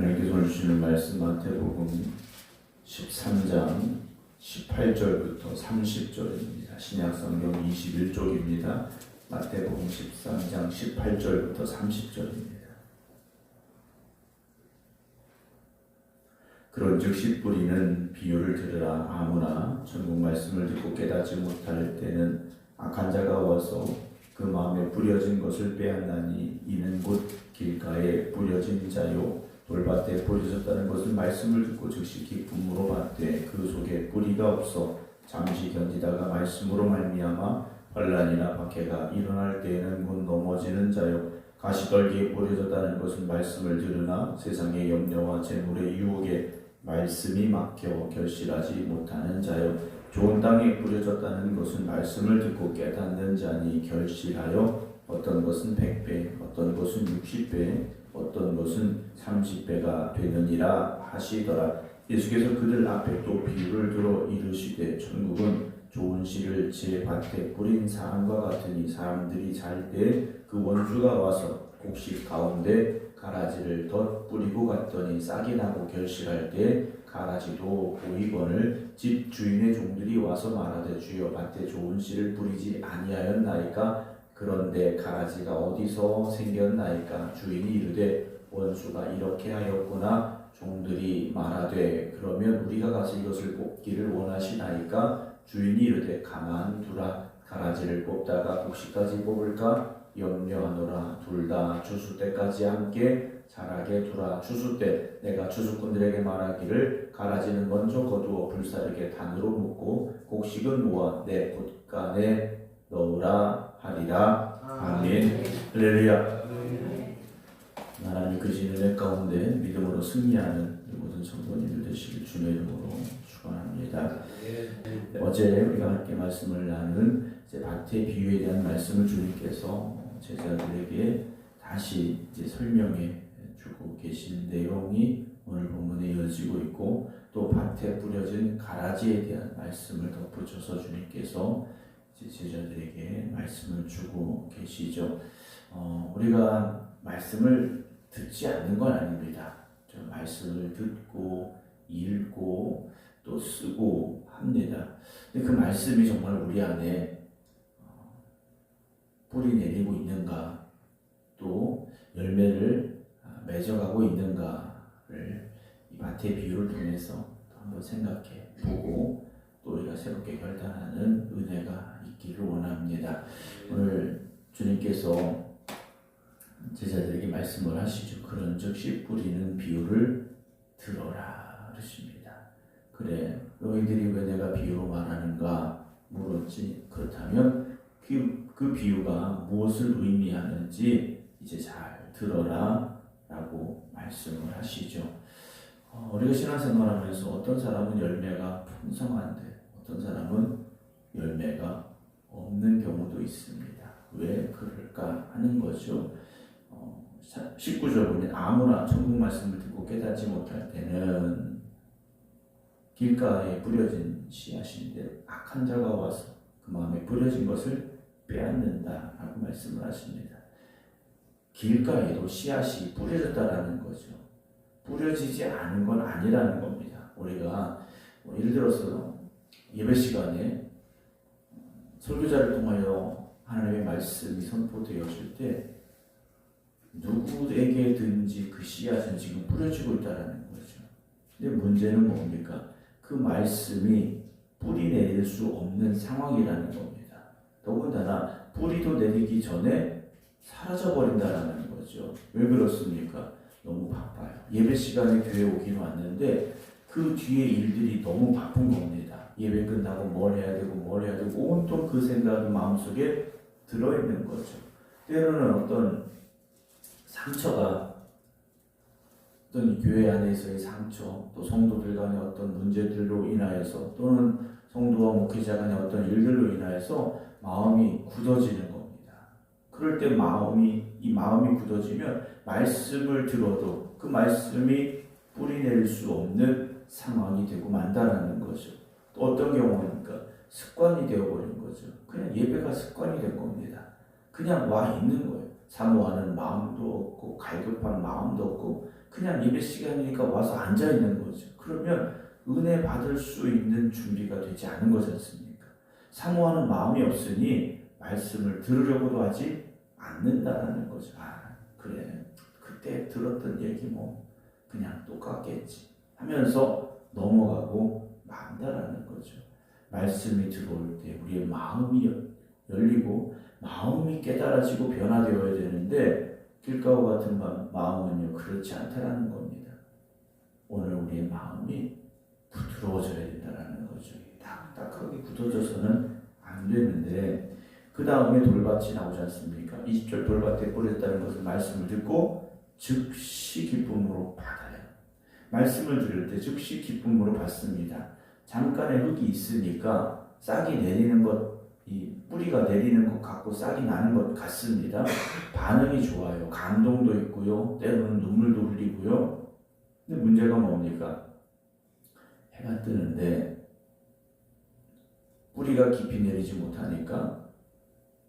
하나님께서 오늘 주시는 말씀 마태복음 13장 18절부터 30절입니다. 신약성경 21쪽입니다. 마태복음 13장 18절부터 30절입니다. 그런즉 씨 뿌리는 비유를 들으라. 아무나 천국 말씀을 듣고 깨닫지 못할 때는 악한 자가 와서 그 마음에 뿌려진 것을 빼앗나니 이는 곧 길가에 뿌려진 자요 돌밭에 뿌려졌다는 것을 말씀을 듣고 즉시 기쁨으로 받되 그 속에 뿌리가 없어 잠시 견디다가 말씀으로 말미암아 환난이나 박해가 일어날 때에는 곧 넘어지는 자요 가시떨기에 뿌려졌다는 것은 말씀을 들으나 세상의 염려와 재물의 유혹에 말씀이 막혀 결실하지 못하는 자요 좋은 땅에 뿌려졌다는 것은 말씀을 듣고 깨닫는 자니 결실하여 어떤 것은 100배 어떤 것은 60배 어떤 것은 30배가 되느니라 하시더라. 예수께서 그들 앞에 또 비유를 들어 이르시되 천국은 좋은 씨를 제 밭에 뿌린 사람과 같으니 사람들이 잘 때 그 원수가 와서 곡식 가운데 가라지를 덧 뿌리고 갔더니 싹이 나고 결실할 때 가라지도 보이거늘 집 주인의 종들이 와서 말하되 주여 밭에 좋은 씨를 뿌리지 아니하였나이까 그런데 가라지가 어디서 생겼나이까 주인이 이르되 원수가 이렇게 하였구나 종들이 말하되 그러면 우리가 가서 이것을 뽑기를 원하시나이까 주인이 이르되 가만두라 가라지를 뽑다가 곡식까지 뽑을까 염려하노라 둘 다 추수 때까지 함께 자라게 두라. 추수 때 내가 추수꾼들에게 말하기를 가라지는 먼저 거두어 불사르게 단으로 묶고 곡식은 모아 내 봇간에 넣으라 하리라. 아멘. 할렐루야. 하나님 그신 은혜 가운데 믿음으로 승리하는 모든 성도님들 되시길 주의 이름으로 축원합니다. 어제 우리가 함께 말씀을 나눈 밭의 비유에 대한 말씀을 주님께서 제자들에게 다시 설명해 주고 계신 내용이 오늘 본문에 이어지고 있고 또 밭에 뿌려진 가라지에 대한 말씀을 덧붙여서 주님께서 제자들에게 말씀을 주고 계시죠. 우리가 말씀을 듣지 않는 건 아닙니다. 말씀을 듣고 읽고 또 쓰고 합니다. 근데 그 말씀이 정말 우리 안에 뿌리 내리고 있는가 또 열매를 맺어가고 있는가를 이 밭의 비유를 통해서 한번 생각해 보고 또 우리가 새롭게 결단하는 은혜가 있기를 원합니다. 오늘 주님께서 제자들에게 말씀을 하시죠. 그런즉 씨 뿌리는 비유를 들어라 그러십니다. 그래 너희들이 왜 내가 비유로 말하는가 물었지. 그렇다면 그 비유가 무엇을 의미하는지 이제 잘 들어라 라고 말씀을 하시죠. 우리가 신앙생활하면서 어떤 사람은 열매가 풍성한데 어떤 사람은 열매가 없는 경우도 있습니다. 왜 그럴까 하는 거죠. 19절 보면 아무나 천국 말씀을 듣고 깨닫지 못할 때는 길가에 뿌려진 씨앗인데 악한 자가 와서 그 마음에 뿌려진 것을 빼앗는다 라고 말씀을 하십니다. 길가에도 씨앗이 뿌려졌다라는 거죠. 뿌려지지 않은 건 아니라는 겁니다. 우리가 예를 들어서 예배 시간에 설교자를 통하여 하나님의 말씀이 선포되어질 때 누구에게든지 그 씨앗은 지금 뿌려지고 있다는 거죠. 근데 문제는 뭡니까? 그 말씀이 뿌리 내릴 수 없는 상황이라는 겁니다. 더군다나 뿌리도 내리기 전에 사라져버린다는 거죠. 왜 그렇습니까? 너무 바빠요. 예배 시간에 교회 오긴 왔는데 그 뒤에 일들이 너무 바쁜 겁니다. 예배 끝나고 뭘 해야 되고 온통 그 생각이 마음속에 들어있는 거죠. 때로는 어떤 상처가 어떤 교회 안에서의 상처 또 성도들 간의 어떤 문제들로 인하여서 또는 성도와 목회자 간의 어떤 일들로 인하여서 마음이 굳어지는 겁니다. 그럴 때 이 마음이 굳어지면 말씀을 들어도 그 말씀이 뿌리낼 수 없는 상황이 되고 만다라는 거죠. 또 어떤 경우입니까? 습관이 되어버린 거죠. 그냥 예배가 습관이 된 겁니다. 그냥 와 있는 거예요. 사모하는 마음도 없고 갈급한 마음도 없고 그냥 예배 시간이니까 와서 앉아 있는 거죠. 그러면 은혜 받을 수 있는 준비가 되지 않은 거지 않습니까? 사모하는 마음이 없으니 말씀을 들으려고도 하지 않는다라는 거죠. 아, 그래. 그때 들었던 얘기 뭐 그냥 똑같겠지 하면서 넘어가고 만다라는 거죠. 말씀이 들어올 때 우리의 마음이 열리고 마음이 깨달아지고 변화되어야 되는데 길가와 같은 마음은요 그렇지 않다라는 겁니다. 오늘 우리의 마음이 부드러워져야 된다라는 거죠. 딱딱하게 굳어져서는 안 되는데 그 다음에 돌밭이 나오지 않습니까? 20절 돌밭에 뿌렸다는 것은 말씀을 듣고 즉시 기쁨으로 받아요. 말씀을 들을 때 즉시 기쁨으로 받습니다. 잠깐의 흙이 있으니까 싹이 내리는 것, 이 뿌리가 내리는 것 같고 싹이 나는 것 같습니다. 반응이 좋아요. 감동도 있고요. 때로는 눈물도 흘리고요. 근데 문제가 뭡니까? 해가 뜨는데 뿌리가 깊이 내리지 못하니까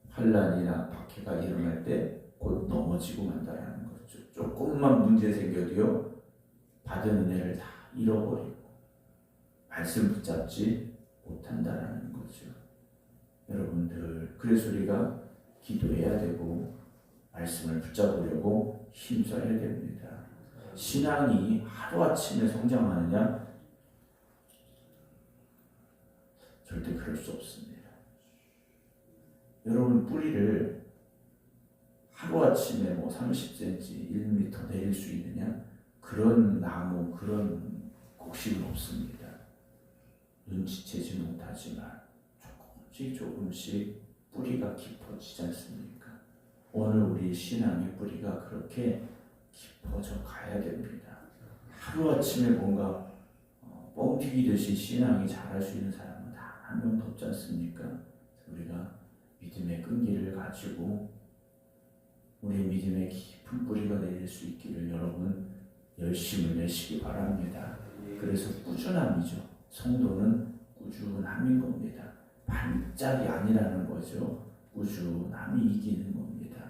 환란이나 박해가 일어날 때 곧 넘어지고 만다라는 거죠. 조금만 문제 생겨도요. 받은 은혜를 다 잃어버리고 말씀 붙잡지 못한다라는 거죠. 여러분들 그래서 우리가 기도해야 되고 말씀을 붙잡으려고 힘써야 됩니다. 신앙이 하루아침에 성장하느냐? 절대 그럴 수 없습니다. 여러분 뿌리를 하루아침에 뭐 30cm, 1m 내릴 수 있느냐? 그런 나무, 그런 곡식은 없습니다. 눈치채지 못하지만 조금씩 뿌리가 깊어지지 않습니까? 오늘 우리 신앙의 뿌리가 그렇게 깊어져 가야 됩니다. 하루아침에 뭔가 뻥튀기듯이 신앙이 자랄 수 있는 사람은 단 한 명도 없지 않습니까? 우리가 믿음의 끈기를 가지고 우리 믿음의 깊은 뿌리가 내릴 수 있기를 여러분 열심을 내시기 바랍니다. 그래서 꾸준함이죠. 성도는 꾸준함인 겁니다. 반짝이 아니라는 거죠. 꾸준함이 이기는 겁니다.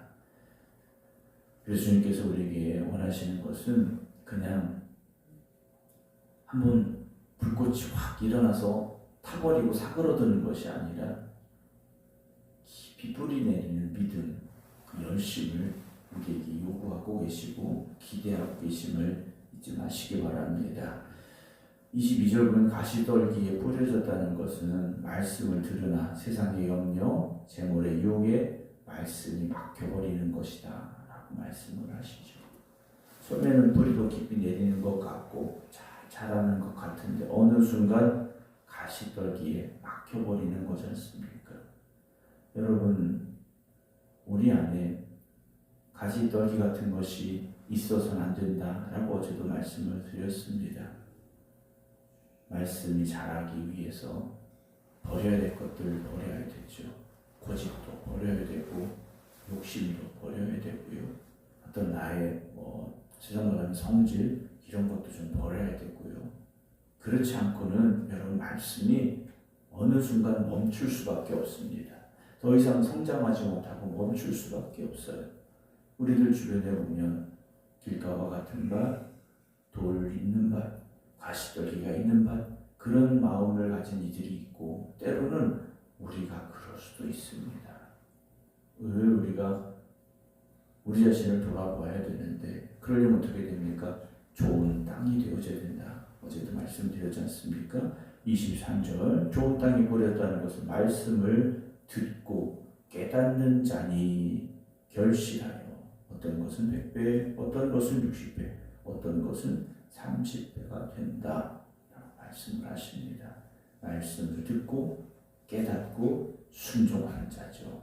그래서 주님께서 우리에게 원하시는 것은 그냥 한번 불꽃이 확 일어나서 타버리고 사그러드는 것이 아니라 깊이 뿌리 내리는 믿음, 그 열심을 우리에게 요구하고 계시고 기대하고 계심을 잊지 마시기 바랍니다. 22절 보면 가시떨기에 뿌려졌다는 것은 말씀을 들으나 세상의 염려, 재물의 유혹에 말씀이 막혀버리는 것이다 라고 말씀을 하시죠. 처음에는 뿌리도 깊이 내리는 것 같고 잘 자라는 것 같은데 어느 순간 가시떨기에 막혀버리는 거지 않습니까? 여러분 우리 안에 가시떨기 같은 것이 있어서는 안 된다라고 어제도 말씀을 드렸습니다. 말씀이 자라기 위해서 버려야 될 것들을 버려야 되죠. 고집도 버려야 되고 욕심도 버려야 되고요. 어떤 나의 세상 말하는 성질 이런 것도 좀 버려야 되고요. 그렇지 않고는 여러분 말씀이 어느 순간 멈출 수밖에 없습니다. 더 이상 성장하지 못하고 멈출 수밖에 없어요. 우리들 주변에 보면 길가와 같은 밭, 돌 있는 밭, 가시떨기가 있는 밭 그런 마음을 가진 이들이 있고 때로는 우리가 그럴 수도 있습니다. 우리가 우리 자신을 돌아봐야 되는데 그러려면 어떻게 됩니까? 좋은 땅이 되어져야 된다. 어제도 말씀드렸지 않습니까? 23절 좋은 땅이 뿌렸다는 것은 말씀을 듣고 깨닫는 자니 결실하여 어떤 것은 100배, 어떤 것은 60배, 어떤 것은 30배가 된다 라고 말씀을 하십니다. 말씀을 듣고 깨닫고 순종하는 자죠.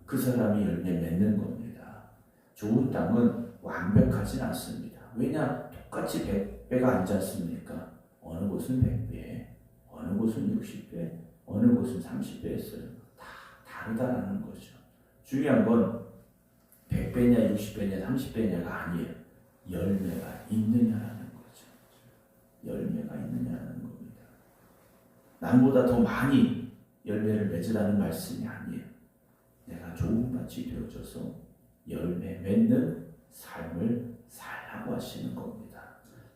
그 사람이 열매 맺는 겁니다. 좋은 땅은 완벽하진 않습니다. 왜냐? 똑같이 100배가 아니지 않습니까? 어느 곳은 100배, 어느 곳은 60배, 어느 곳은 30배 했어요. 다 다르다라는 거죠. 중요한 건 100배냐 60배냐 30배냐가 아니에요. 열매가 있느냐라는 거죠. 열매가 있느냐라는 겁니다. 남보다 더 많이 열매를 맺으라는 말씀이 아니에요. 내가 좋은 밭이 되어져서 열매 맺는 삶을 살라고 하시는 겁니다.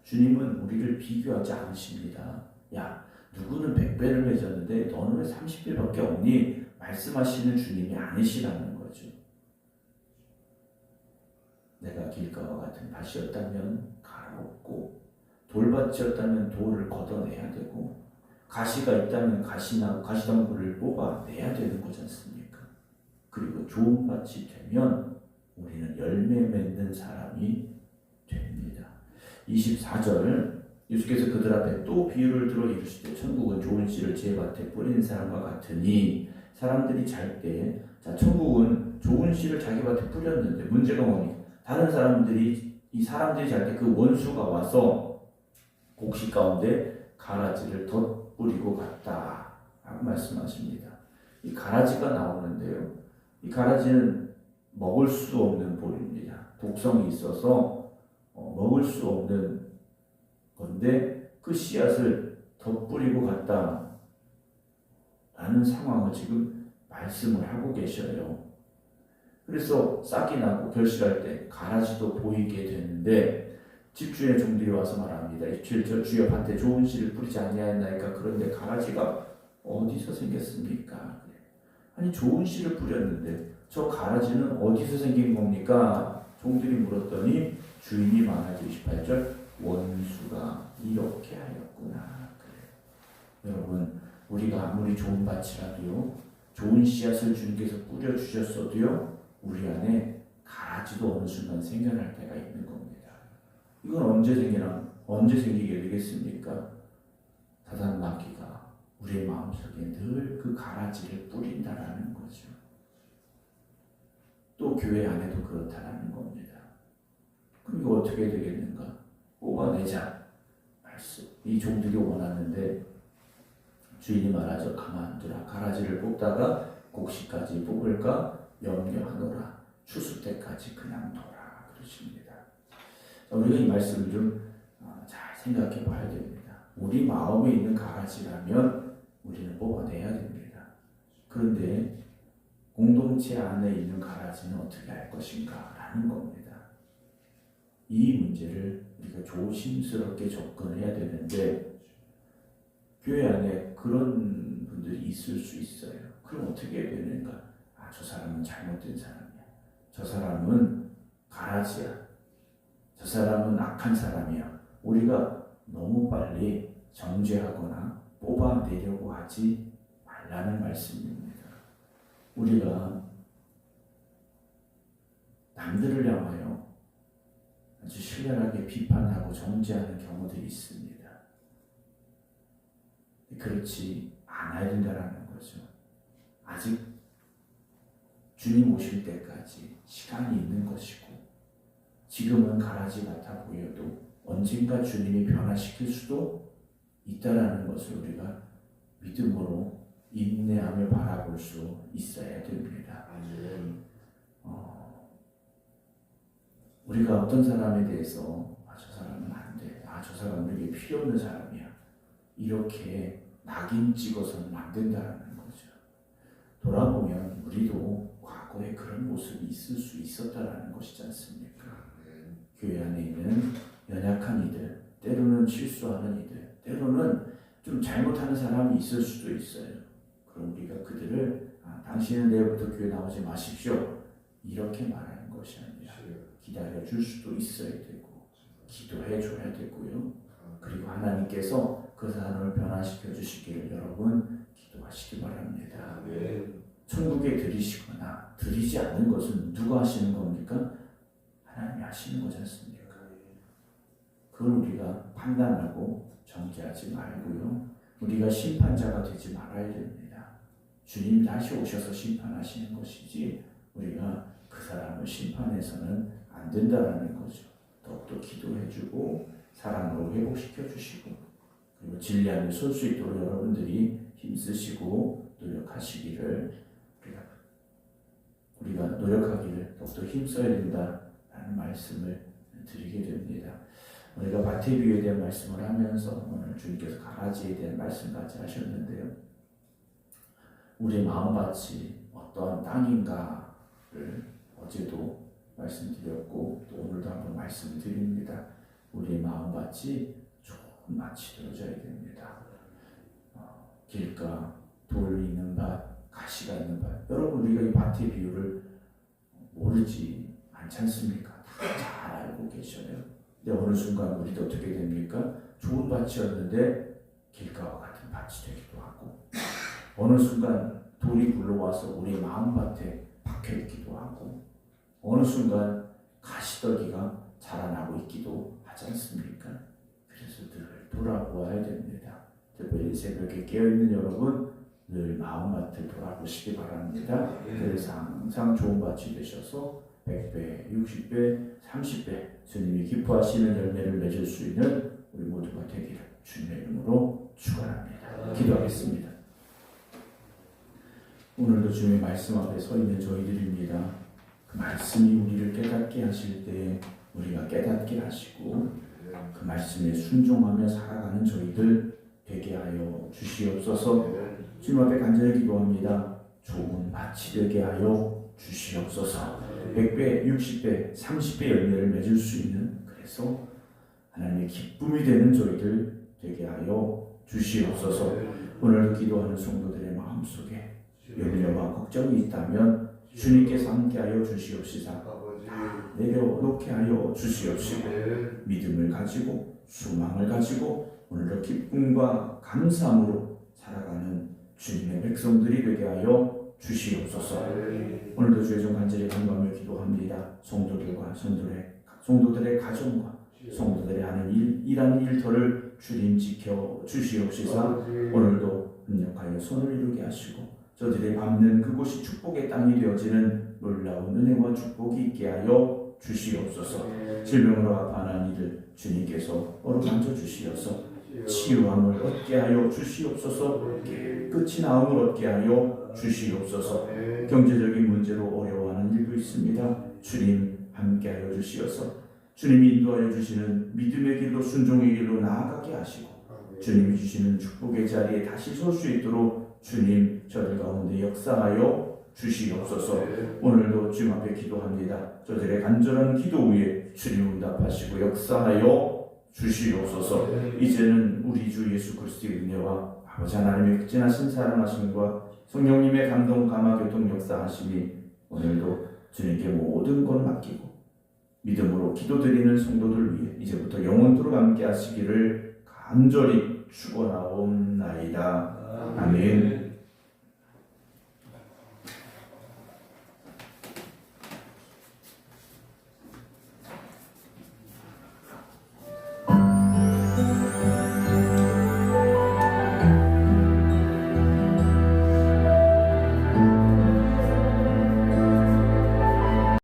주님은 우리를 비교하지 않으십니다. 야, 누구는 100배를 맺었는데 너는 왜 30배밖에 없니? 말씀하시는 주님이 아니시라는 거죠. 내가 길가와 같은 밭이었다면 갈아엎고 돌밭이었다면 돌을 걷어내야 되고 가시가 있다면 가시덤불을 뽑아내야 되는 거지 않습니까? 그리고 좋은 밭이 되면 우리는 열매 맺는 사람이 됩니다. 24절 예수께서 그들 앞에 또 비유를 들어 이르시되 천국은 좋은 씨를 제 밭에 뿌리는 사람과 같으니 사람들이 잘 때 천국은 좋은 씨를 자기 밭에 뿌렸는데 문제가 뭐니? 다른 사람들이 이 사람들이 잘 때 그 원수가 와서 곡식 가운데 가라지를 덧뿌리고 갔다 라고 말씀하십니다. 이 가라지가 나오는데요. 이 가라지는 먹을 수 없는 볼입니다. 독성이 있어서 먹을 수 없는 건데 그 씨앗을 덧뿌리고 갔다 라는 상황을 지금 말씀을 하고 계셔요. 그래서 싹이 나고 결실할 때 가라지도 보이게 되는데 집주인의 종들이 와서 말합니다. 27절 주여 밭에 좋은 씨를 뿌리지 아니하였나이까 그런데 가라지가 어디서 생겼습니까? 아니 좋은 씨를 뿌렸는데 저 가라지는 어디서 생긴 겁니까? 종들이 물었더니 주인이 말하죠. 28절 원수가 이렇게 하였구나. 그래요. 여러분 우리가 아무리 좋은 밭이라도요 좋은 씨앗을 주님께서 뿌려주셨어도요 우리 안에 가라지도 어느 순간 생겨날 때가 있는 겁니다. 이건 언제 생기게 되겠습니까? 사단 마귀가 우리의 마음속에 늘 그 가라지를 뿌린다라는 거죠. 또 교회 안에도 그렇다라는 겁니다. 그럼 이거 어떻게 되겠는가? 뽑아내자. 말씀. 이 종들이 원하는데 주인이 말하죠. 가만두라. 가라지를 뽑다가 곡식까지 뽑을까 염려하노라. 추수 때까지 그냥 둬라. 그러십니다. 우리가 이 말씀을 좀 잘 생각해 봐야 됩니다. 우리 마음에 있는 가라지라면 우리는 뽑아내야 됩니다. 그런데 공동체 안에 있는 가라지는 어떻게 할 것인가 라는 겁니다. 이 문제를 우리가 조심스럽게 접근해야 되는데 교회 안에 그런 분들이 있을 수 있어요. 그럼 어떻게 해야 되는가? 저 사람은 잘못된 사람이야. 저 사람은 가라지야. 저 사람은 악한 사람이야. 우리가 너무 빨리 정죄하거나 뽑아내려고 하지 말라는 말씀입니다. 우리가 남들을 향하여 아주 신랄하게 비판하고 정죄하는 경우들이 있습니다. 그렇지 않아야 된다는 거죠. 아직 주님 오실 때까지 시간이 있는 것이고 지금은 가라지 같아 보여도 언젠가 주님이 변화시킬 수도 있다라는 것을 우리가 믿음으로 인내하며 바라볼 수 있어야 됩니다. 우리가 어떤 사람에 대해서 저 사람은 안 돼. 저 사람은 우리에게 필요 없는 사람이야. 이렇게 낙인 찍어서는 안 된다는 거죠. 돌아보면 우리도 과거에 그런 모습이 있을 수 있었다라는 것이지 않습니까? 교회 안에 있는 연약한 이들, 때로는 실수하는 이들, 때로는 좀 잘못하는 사람이 있을 수도 있어요. 그럼 우리가 그들을 당신은 내일부터 교회 나오지 마십시오. 이렇게 말하는 것이 아니라 기다려줄 수도 있어야 되고 기도해 줘야 되고요. 그리고 하나님께서 그 사람을 변화시켜 주시기를 여러분 기도하시기 바랍니다. 천국에 들이시거나 들이지 않는 것은 누가 하시는 겁니까? 하나님이 하시는 거지 않습니까? 그걸 우리가 판단하고 정죄하지 말고요. 우리가 심판자가 되지 말아야 됩니다. 주님이 다시 오셔서 심판하시는 것이지 우리가 그 사람을 심판해서는 안 된다라는 거죠. 더욱더 기도해주고 사랑으로 회복시켜 주시고 그리고 진리함에 설 수 있도록 여러분들이 힘쓰시고 노력하시기를 우리가 노력하기를 더욱더 힘써야 된다라는 말씀을 드리게 됩니다. 우리가 밭의 비유에 대한 말씀을 하면서 오늘 주님께서 가라지에 대한 말씀까지 하셨는데요. 우리의 마음밭이 어떠한 땅인가를 어제도 말씀드렸고 또 오늘도 한번 말씀드립니다. 우리 마음밭이 좋은 밭이 되어져야 됩니다. 길가, 돌 있는 밭, 가시가 있는 밭. 여러분 우리가 이 밭의 비율을 모르지 않지 않습니까? 다 잘 알고 계셔요. 근데 어느 순간 우리도 어떻게 됩니까? 좋은 밭이었는데 길가와 같은 밭이 되기도 하고 어느 순간 돌이 굴러와서 우리 마음밭에 박혀있기도 하고 어느 순간 가시더기가 자라나고 있기도 하지 않습니까? 그래서 늘 돌아보아야 됩니다. 특별히 새벽에 깨어있는 여러분 늘 마음밭을 돌아보시기 바랍니다. 그래서 항상 좋은 밭이 되셔서 100배, 60배, 30배 주님이 기뻐하시는 열매를 맺을 수 있는 우리 모두가 되기를 주님의 이름으로 축원합니다. 기도하겠습니다. 오늘도 주님의 말씀 앞에 서 있는 저희들입니다. 그 말씀이 우리를 깨닫게 하실 때 우리가 깨닫게 하시고 그 말씀에 순종하며 살아가는 저희들 되게 하여 주시옵소서. 주님 앞에 간절히 기도합니다. 좋은 밭이 되게 하여 주시옵소서. 100배, 60배, 30배 열매를 맺을 수 있는 그래서 하나님의 기쁨이 되는 저희들 되게 하여 주시옵소서. 오늘도 기도하는 성도들의 마음속에 염려와 걱정이 있다면 주님께서 함께하여 주시옵시사 내려놓게 하여 주시옵시고 믿음을 가지고 소망을 가지고 오늘도 기쁨과 감사함으로 살아가는 주님의 백성들이 되게 하여 주시옵소서. 오늘도 주의 종 간절히 간구하며 기도합니다. 성도들과 성도들의 가정과 성도들의 하는 일하는 일터를 주님 지켜 주시옵시사 오늘도 협력하여 손을 이루게 하시고 저들의 밟는 그곳이 축복의 땅이 되어지는 놀라운 은혜와 축복이 있게 하여 주시옵소서. 질병으로 아파하는 이들 주님께서 어루만져 주시어서 치유함을 얻게 하여 주시옵소서. 깨끗이 나음을 얻게 하여 주시옵소서. 경제적인 문제로 어려워하는 일도 있습니다. 주님 함께하여 주시어서 주님이 인도하여 주시는 믿음의 길로 순종의 길로 나아가게 하시고 주님이 주시는 축복의 자리에 다시 설 수 있도록 주님 저들 가운데 역사하여 주시옵소서. 오늘도 주님 앞에 기도합니다. 저들의 간절한 기도 위에 주님 응답하시고 역사하여 주시옵소서. 이제는 우리 주 예수 그리스도의 은혜와 아버지 하나님의 극진하신 사랑하심과 성령님의 감동 감화 교통 역사하심이 오늘도 주님께 모든 것 맡기고 믿음으로 기도드리는 성도들 위해 이제부터 영원토록 함께 하시기를 간절히 축원하옵나이다. 아멘.